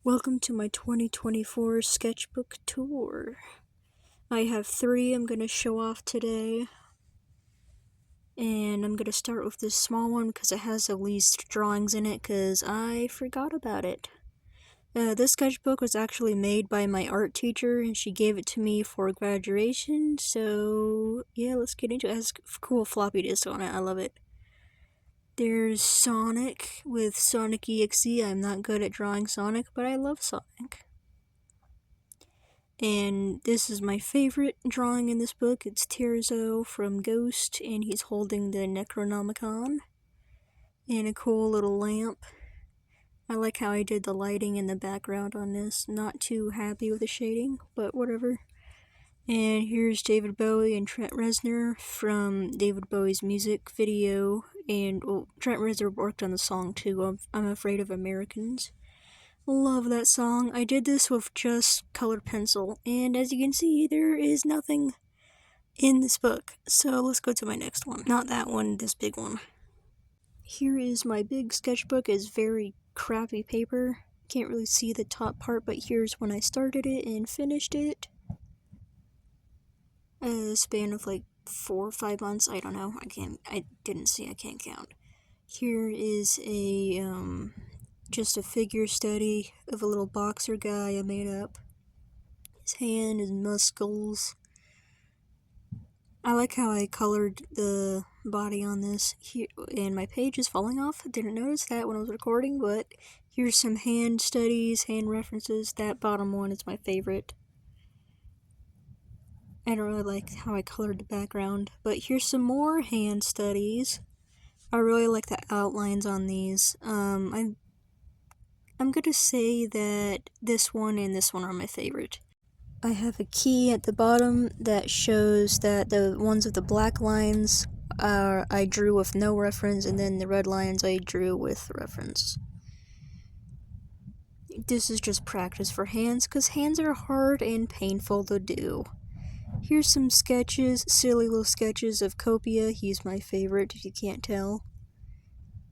Welcome to my 2024 sketchbook tour. I have 3 I'm going to show off today. And I'm going to start with this small one because it has the least drawings in it because I forgot about it. This sketchbook was actually made by my art teacher and she gave it to me for graduation. So yeah, let's get into it. It has a cool floppy disk on it. I love it. There's Sonic with Sonic EXE. I'm not good at drawing Sonic, but I love Sonic. And this is my favorite drawing in this book. It's Terzo from Ghost, and he's holding the Necronomicon and a cool little lamp. I like how I did the lighting in the background on this. Not too happy with the shading, but whatever. And here's David Bowie and Trent Reznor from David Bowie's music video. And well, Trent Reznor worked on the song too, I'm Afraid of Americans. Love that song. I did this with just colored pencil, and as you can see, there is nothing in this book. So let's go to my next one. Not that one, this big one. Here is my big sketchbook. It's very crappy paper. Can't really see the top part, but here's when I started it and finished it. A span of like 4 or 5 months. I don't know. I didn't see. I can't count. Here is just a figure study of a little boxer guy I made up. His hand, his muscles. I like how I colored the body on this. Here, and my page is falling off. I didn't notice that when I was recording, but here's some hand studies, hand references. That bottom one is my favorite. I don't really like how I colored the background, but here's some more hand studies. I really like the outlines on these. I'm gonna say that this one and this one are my favorite. I have a key at the bottom that shows that the ones with the black lines I drew with no reference, and then the red lines I drew with reference. This is just practice for hands, because hands are hard and painful to do. Here's some sketches, silly little sketches of Copia. He's my favorite, if you can't tell.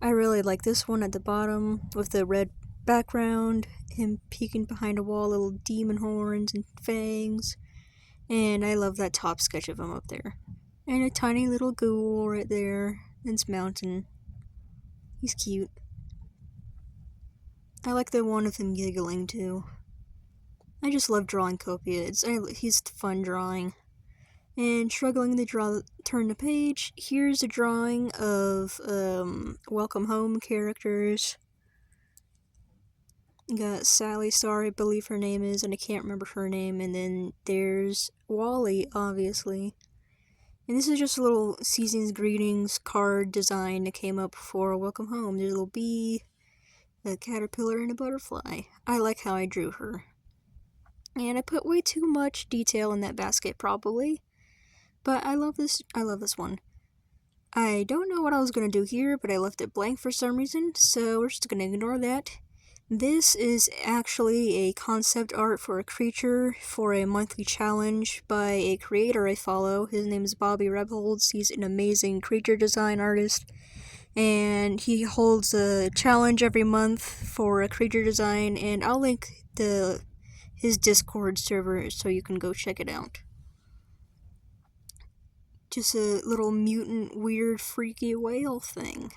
I really like this one at the bottom with the red background, him peeking behind a wall, little demon horns and fangs. And I love that top sketch of him up there. And a tiny little ghoul right there. It's Mountain. He's cute. I like the one of him giggling too. I just love drawing Copia. He's fun drawing. And struggling to turn the page, here's a drawing of Welcome Home characters. Got Sally Star, I believe her name is, and I can't remember her name. And then there's Wally, obviously. And this is just a little season's greetings card design that came up for Welcome Home. There's a little bee, a caterpillar, and a butterfly. I like how I drew her. And I put way too much detail in that basket, probably. But I love this one. I don't know what I was going to do here, but I left it blank for some reason, so we're just going to ignore that. This is actually a concept art for a creature for a monthly challenge by a creator I follow. His name is Bobby Rebholz. He's an amazing creature design artist, and he holds a challenge every month for a creature design, and I'll link his Discord server so you can go check it out. Just a little mutant, weird, freaky whale thing.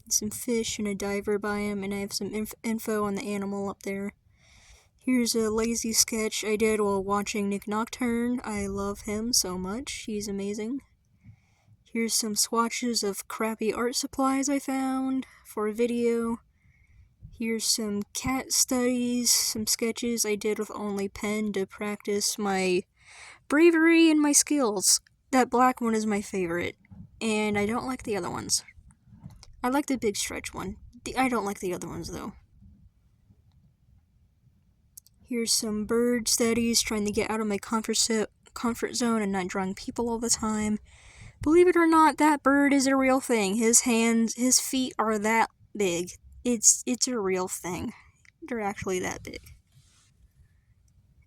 Some fish and a diver by him, and I have some info on the animal up there. Here's a lazy sketch I did while watching Nick Nocturne. I love him so much. He's amazing. Here's some swatches of crappy art supplies I found for a video. Here's some cat studies, some sketches I did with only pen to practice my bravery and my skills. That black one is my favorite, and I don't like the other ones. I like the big stretch one. I don't like the other ones, though. Here's some bird studies, trying to get out of my comfort zone and not drawing people all the time. Believe it or not, that bird is a real thing. His feet are that big. It's a real thing. They're actually that big.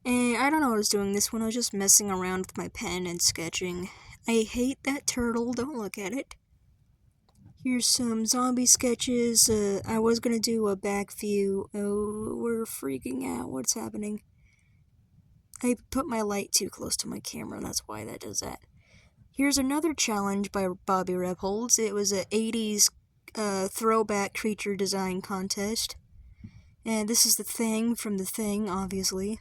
And I don't know what I was doing this one. I was just messing around with my pen and sketching. I hate that turtle. Don't look at it. Here's some zombie sketches. I was gonna do a back view. Oh, we're freaking out. What's happening? I put my light too close to my camera, that's why that does that. Here's another challenge by Bobby Rebholz. It was a 80s throwback creature design contest. And this is the Thing from The Thing, obviously.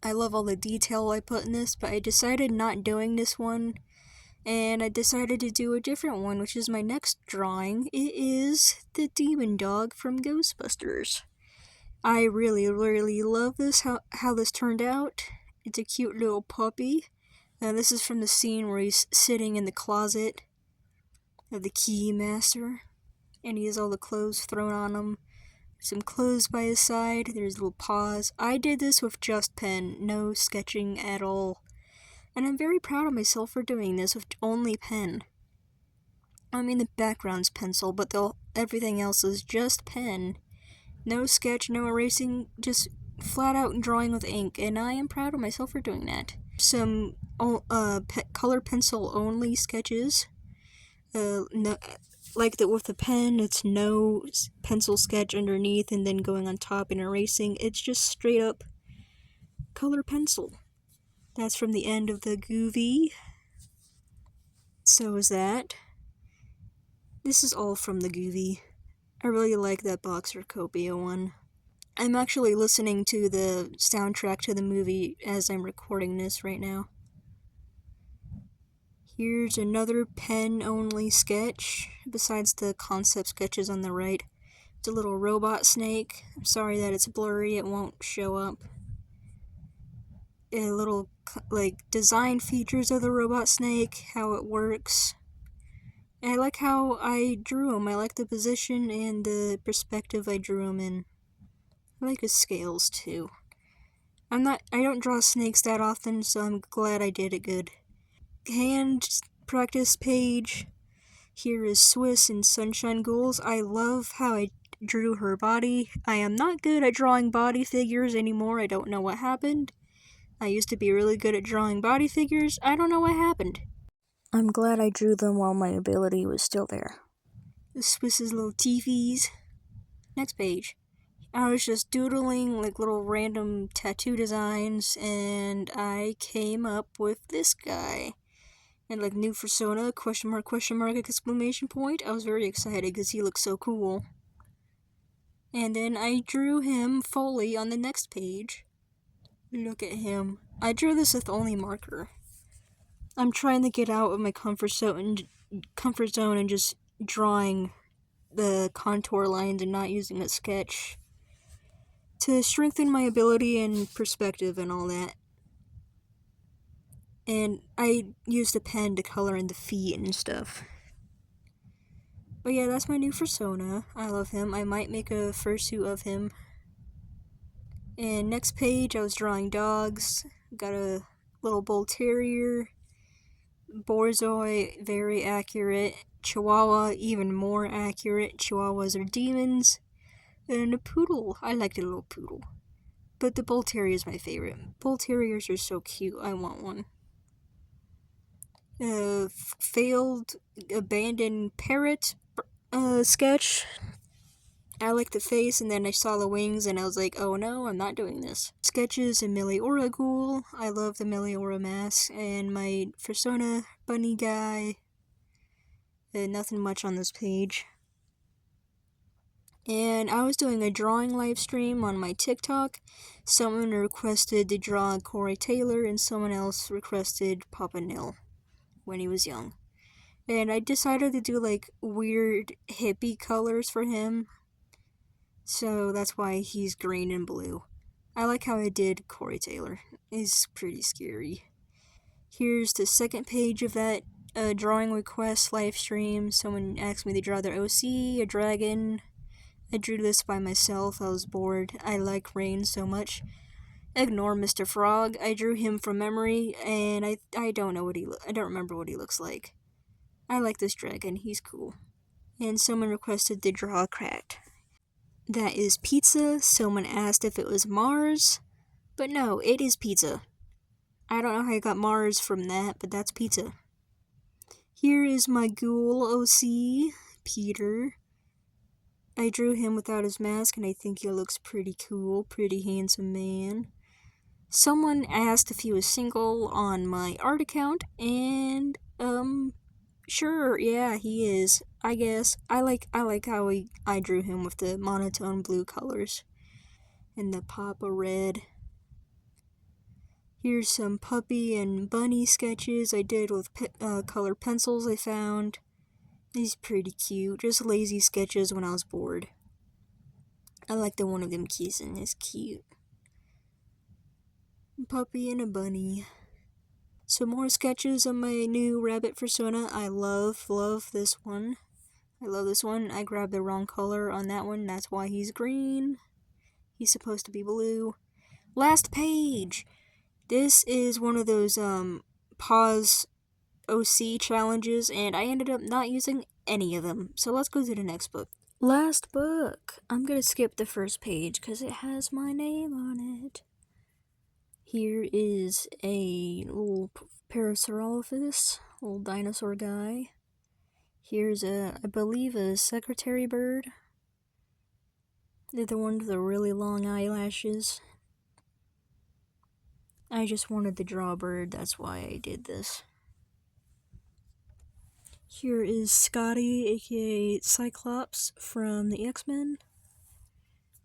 I love all the detail I put in this, but I decided not doing this one. And I decided to do a different one, which is my next drawing. It is the demon dog from Ghostbusters. I really, really love this, how this turned out. It's a cute little puppy. This is from the scene where he's sitting in the closet of the key master. And he has all the clothes thrown on him. Some clothes by his side. There's little paws. I did this with just pen, no sketching at all. And I'm very proud of myself for doing this with only pen. I mean, the background's pencil, but everything else is just pen. No sketch, no erasing, just flat out drawing with ink, and I am proud of myself for doing that. Some color pencil only sketches. No, like that with the pen, it's no pencil sketch underneath and then going on top and erasing. It's just straight up color pencil. That's from the end of the Goovy. So is that. This is all from the Goovy. I really like that Boxer Copia one. I'm actually listening to the soundtrack to the movie as I'm recording this right now. Here's another pen-only sketch, besides the concept sketches on the right. It's a little robot snake. I'm sorry that it's blurry, it won't show up. A little, design features of the robot snake, how it works. And I like how I drew him. I like the position and the perspective I drew him in. I like his scales, too. I don't draw snakes that often, so I'm glad I did it good. Hand practice page. Here is Swiss and Sunshine Ghouls. I love how I drew her body. I am not good at drawing body figures anymore. I don't know what happened. I used to be really good at drawing body figures. I don't know what happened. I'm glad I drew them while my ability was still there. The Swiss's little teefies. Next page. I was just doodling little random tattoo designs, and I came up with this guy. And new persona, question mark, exclamation point. I was very excited because he looks so cool. And then I drew him fully on the next page. Look at him. I drew this with only marker. I'm trying to get out of my comfort zone and just drawing the contour lines and not using a sketch to strengthen my ability and perspective and all that. And I used a pen to color in the feet and stuff. But yeah, that's my new persona. I love him. I might make a fursuit of him. And next page, I was drawing dogs. Got a little bull terrier. Borzoi, very accurate. Chihuahua, even more accurate. Chihuahuas are demons. And a poodle. I like the little poodle. But the bull terrier is my favorite. Bull terriers are so cute. I want one. Failed abandoned parrot sketch. I like the face, and then I saw the wings, and I was like, oh no, I'm not doing this. Sketches and Meliora Ghoul. I love the Meliora mask, and my persona bunny guy. Nothing much on this page. And I was doing a drawing live stream on my TikTok. Someone requested to draw Corey Taylor, and someone else requested Papa Nil when he was young. And I decided to do weird hippie colors for him. So that's why he's green and blue. I like how I did Corey Taylor. It's pretty scary. Here's the second page of that drawing request live stream. Someone asked me to draw their OC, a dragon. I drew this by myself. I was bored. I like rain so much. Ignore Mr. Frog. I drew him from memory, and I don't know I don't remember what he looks like. I like this dragon. He's cool. And someone requested to draw a cat. That is pizza. Someone asked if it was Mars, but no, it is pizza. I don't know how I got Mars from that, but that's pizza. Here is my ghoul OC, Peter. I drew him without his mask, and I think he looks pretty cool, pretty handsome man. Someone asked if he was single on my art account, and, sure, yeah, he is, I guess. I like how I drew him with the monotone blue colors and the pop of red. Here's some puppy and bunny sketches I did with colored pencils I found. He's pretty cute, just lazy sketches when I was bored. I like the one of them kissing, it's cute. Puppy and a bunny. Some more sketches of my new rabbit persona. I love this one. I love this one. I grabbed the wrong color on that one, that's why he's green. He's supposed to be blue. Last page! This is one of those, pause OC challenges, and I ended up not using any of them. So let's go to the next book. Last book. I'm gonna skip the first page because it has my name on it. Here is a little Parasaurolophus, little dinosaur guy. Here's I believe a secretary bird. They're the one with the really long eyelashes. I just wanted to draw a bird, that's why I did this. Here is Scotty, aka Cyclops, from the X-Men.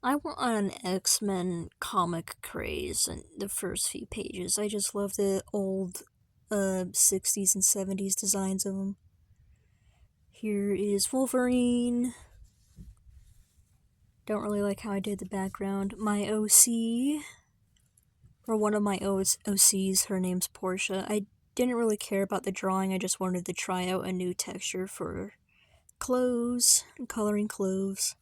I went on an X-Men comic craze in the first few pages. I just love the old 60s and 70s designs of them. Here is Wolverine. Don't really like how I did the background. My OC, or one of my OCs, her name's Portia. I didn't really care about the drawing, I just wanted to try out a new texture for clothes, and coloring clothes.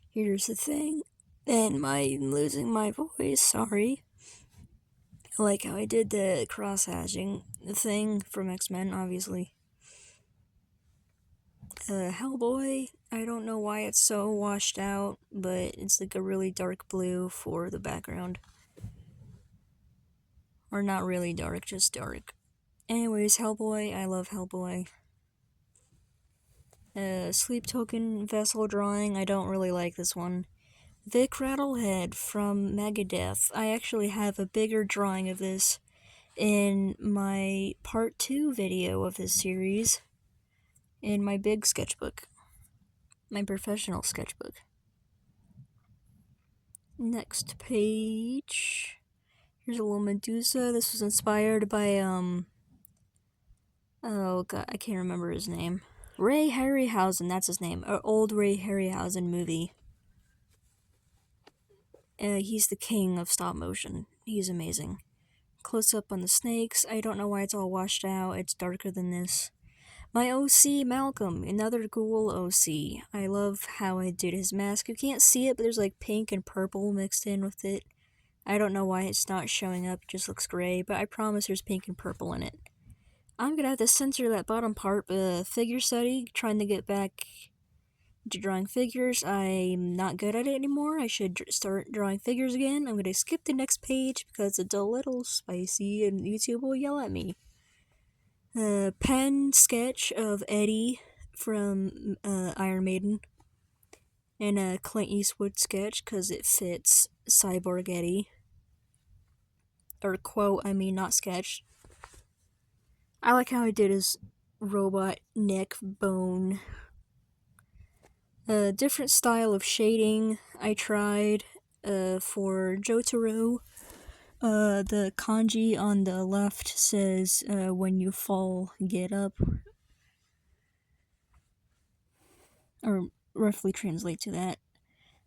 Here's the thing, and I'm losing my voice, sorry. I like how I did the cross-hatching thing from X-Men, obviously. Hellboy, I don't know why it's so washed out, but it's like a really dark blue for the background. Or not really dark, just dark. Anyways, Hellboy, I love Hellboy. Sleep Token Vessel drawing, I don't really like this one. Vic Rattlehead from Megadeth. I actually have a bigger drawing of this in my part 2 video of this series in my big sketchbook. My professional sketchbook. Next page. Here's a little Medusa. This was inspired by, oh god, I can't remember his name. Ray Harryhausen, that's his name. Old Ray Harryhausen movie. He's the king of stop motion. He's amazing. Close up on the snakes. I don't know why it's all washed out. It's darker than this. My OC, Malcolm, another ghoul OC. I love how I did his mask. You can't see it, but there's like pink and purple mixed in with it. I don't know why it's not showing up, it just looks gray, but I promise there's pink and purple in it. I'm gonna have to censor that bottom part, figure study, trying to get back to drawing figures. I'm not good at it anymore. I should start drawing figures again. I'm gonna skip the next page because it's a little spicy and YouTube will yell at me. Pen sketch of Eddie from Iron Maiden. And a Clint Eastwood sketch because it fits Cyborg Eddie. Or quote, I mean, not sketch. I like how I did his robot neck bone. A different style of shading I tried for Jotaro. The kanji on the left says, when you fall, get up. Or roughly translate to that.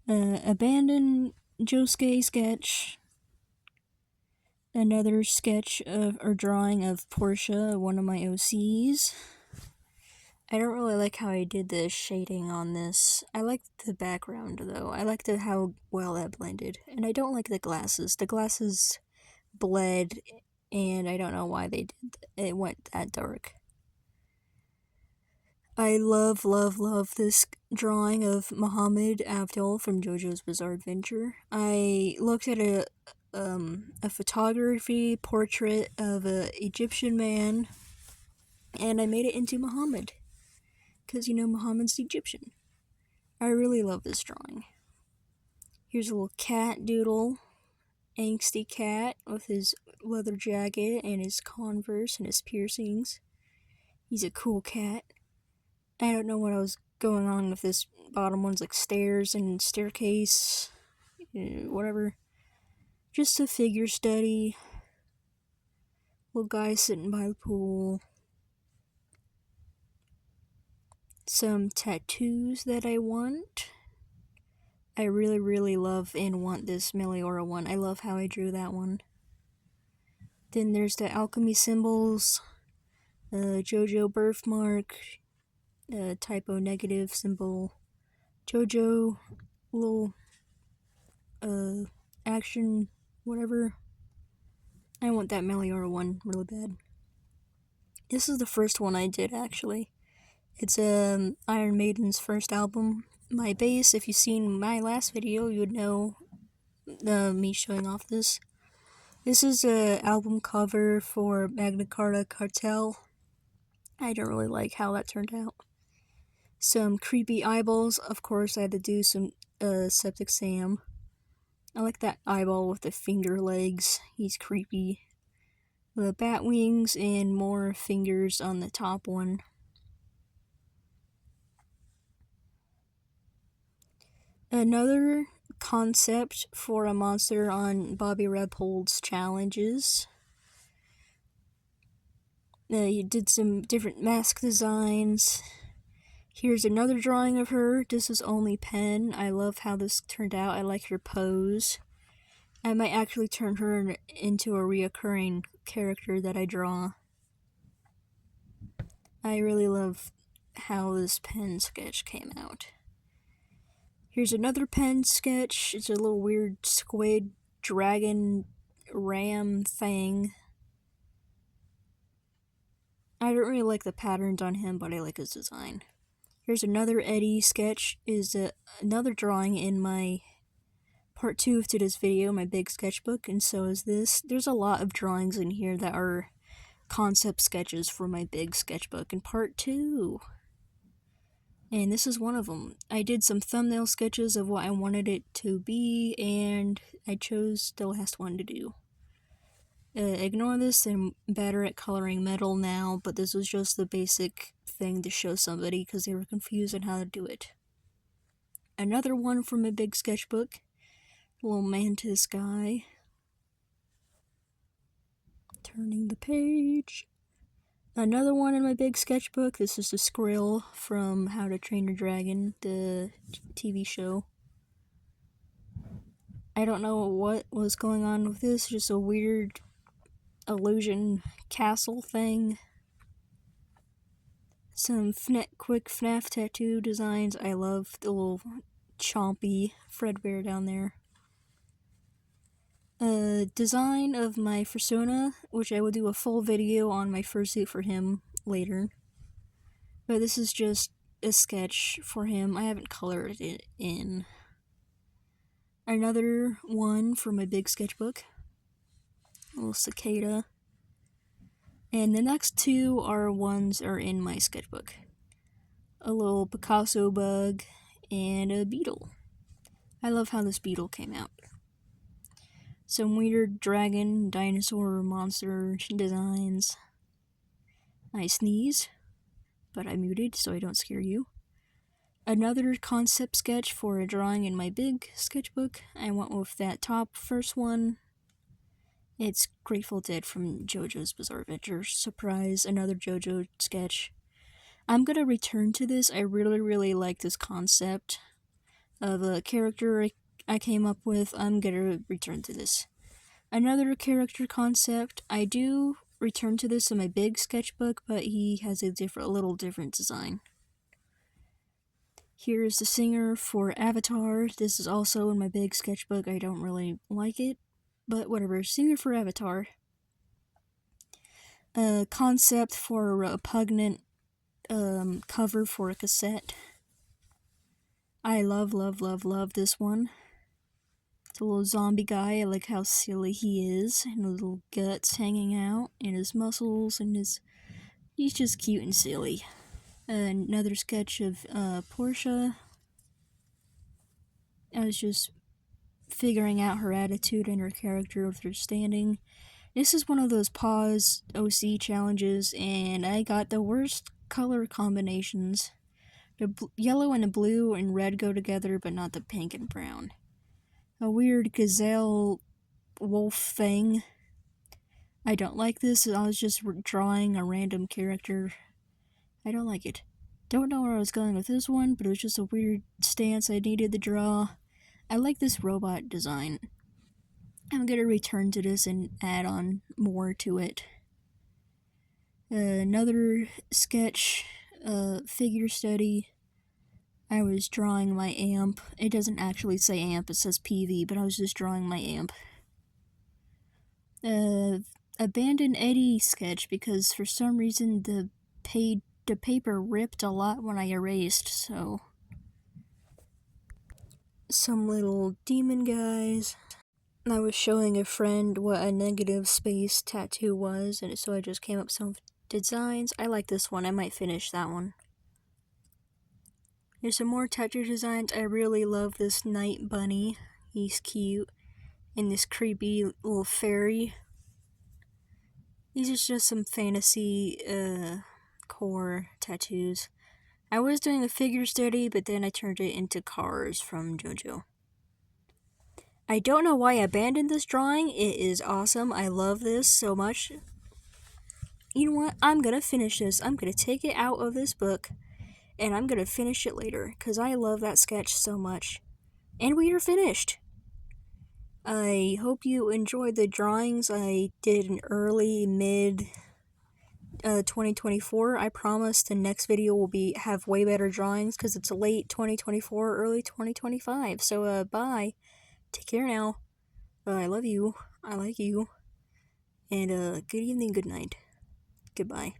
Abandon Josuke sketch. Another sketch or drawing of Portia, one of my OCs. I don't really like how I did the shading on this. I like the background though. I like how well that blended. And I don't like the glasses. The glasses bled and I don't know why it went that dark. I love this drawing of Muhammad Abdul from JoJo's Bizarre Adventure. I looked at a photography portrait of an Egyptian man and I made it into Muhammad, because Muhammad's Egyptian. I really love this drawing. Here's a little cat doodle, angsty cat with his leather jacket and his Converse and his piercings. He's a cool cat. I don't know what I was going on with this bottom one's like stairs and staircase, whatever. Just a figure study. Little guy sitting by the pool. Some tattoos that I want. I really, really love and want this Meliora one. I love how I drew that one. Then there's the alchemy symbols, JoJo birthmark, typo negative symbol, JoJo little action, whatever. I want that Meliora one really bad. This is the first one I did actually. It's Iron Maiden's first album. My base, if you've seen my last video, you would know me showing off this. This is an album cover for Magna Carta Cartel. I don't really like how that turned out. Some creepy eyeballs. Of course, I had to do some Septic Sam. I like that eyeball with the finger legs. He's creepy. The bat wings and more fingers on the top one. Another concept for a monster on Bobby Redpold's challenges. You did some different mask designs. Here's another drawing of her. This is only pen. I love how this turned out. I like her pose. I might actually turn her into a reoccurring character that I draw. I really love how this pen sketch came out. Here's another pen sketch. It's a little weird squid dragon ram thing. I don't really like the patterns on him, but I like his design. Here's another Eddie sketch. Is another drawing in my part 2 of today's video, my big sketchbook, and so is this. There's a lot of drawings in here that are concept sketches for my big sketchbook in part 2. And this is one of them. I did some thumbnail sketches of what I wanted it to be, and I chose the last one to do. Ignore this, I'm better at coloring metal now, but this was just the basic thing to show somebody because they were confused on how to do it. Another one from a big sketchbook. Little man to the sky. Turning the page. Another one in my big sketchbook. This is the Skrill from How to Train Your Dragon, the TV show. I don't know what was going on with this, just a weird illusion castle thing. Some quick FNAF tattoo designs. I love the little chompy Fredbear down there. Design of my Fursona, which I will do a full video on my fursuit for him later. But this is just a sketch for him. I haven't colored it in. Another one for my big sketchbook. A little cicada. And the next two are in my sketchbook. A little Picasso bug and a beetle. I love how this beetle came out. Some weird dragon, dinosaur, monster designs. I sneeze, but I muted so I don't scare you. Another concept sketch for a drawing in my big sketchbook. I went with that top first one. It's Grateful Dead from JoJo's Bizarre Adventure. Surprise, another JoJo sketch. I'm gonna return to this. I really, really like this concept of a character I came up with. I'm gonna return to this. Another character concept. I do return to this in my big sketchbook, but he has a little different design. Here is the singer for Avatar. This is also in my big sketchbook. I don't really like it, but whatever. Singer for Avatar. A concept for a repugnant cover for a cassette. I love this one. It's a little zombie guy. I like how silly he is, and the little guts hanging out, and his muscles, and his He's just cute and silly. Another sketch of Portia. I was just figuring out her attitude and her character with her standing. This is one of those pause OC challenges, and I got the worst color combinations. The yellow and the blue and red go together, but not the pink and brown. A weird gazelle wolf thing. I don't like this. I was just drawing a random character. I don't like it. Don't know where I was going with this one, but it was just a weird stance I needed to draw. I like this robot design. I'm gonna return to this and add on more to it. Another sketch, figure study. I was drawing my amp. It doesn't actually say amp, it says PV, but I was just drawing my amp. Abandoned Eddie sketch because for some reason the paper ripped a lot when I erased, so. Some little demon guys. I was showing a friend what a negative space tattoo was, and so I just came up with some designs. I like this one. I might finish that one. There's some more tattoo designs. I really love this night bunny. He's cute. And this creepy little fairy. These are just some fantasy core tattoos. I was doing a figure study, but then I turned it into cars from JoJo. I don't know why I abandoned this drawing. It is awesome. I love this so much. You know what? I'm gonna finish this. I'm gonna take it out of this book, and I'm gonna finish it later, because I love that sketch so much. And we are finished! I hope you enjoyed the drawings. I did an early, mid 2024. I promise the next video will have way better drawings, because it's late 2024, early 2025. So, bye. Take care now. I love you. I like you. And, good evening, good night. Goodbye.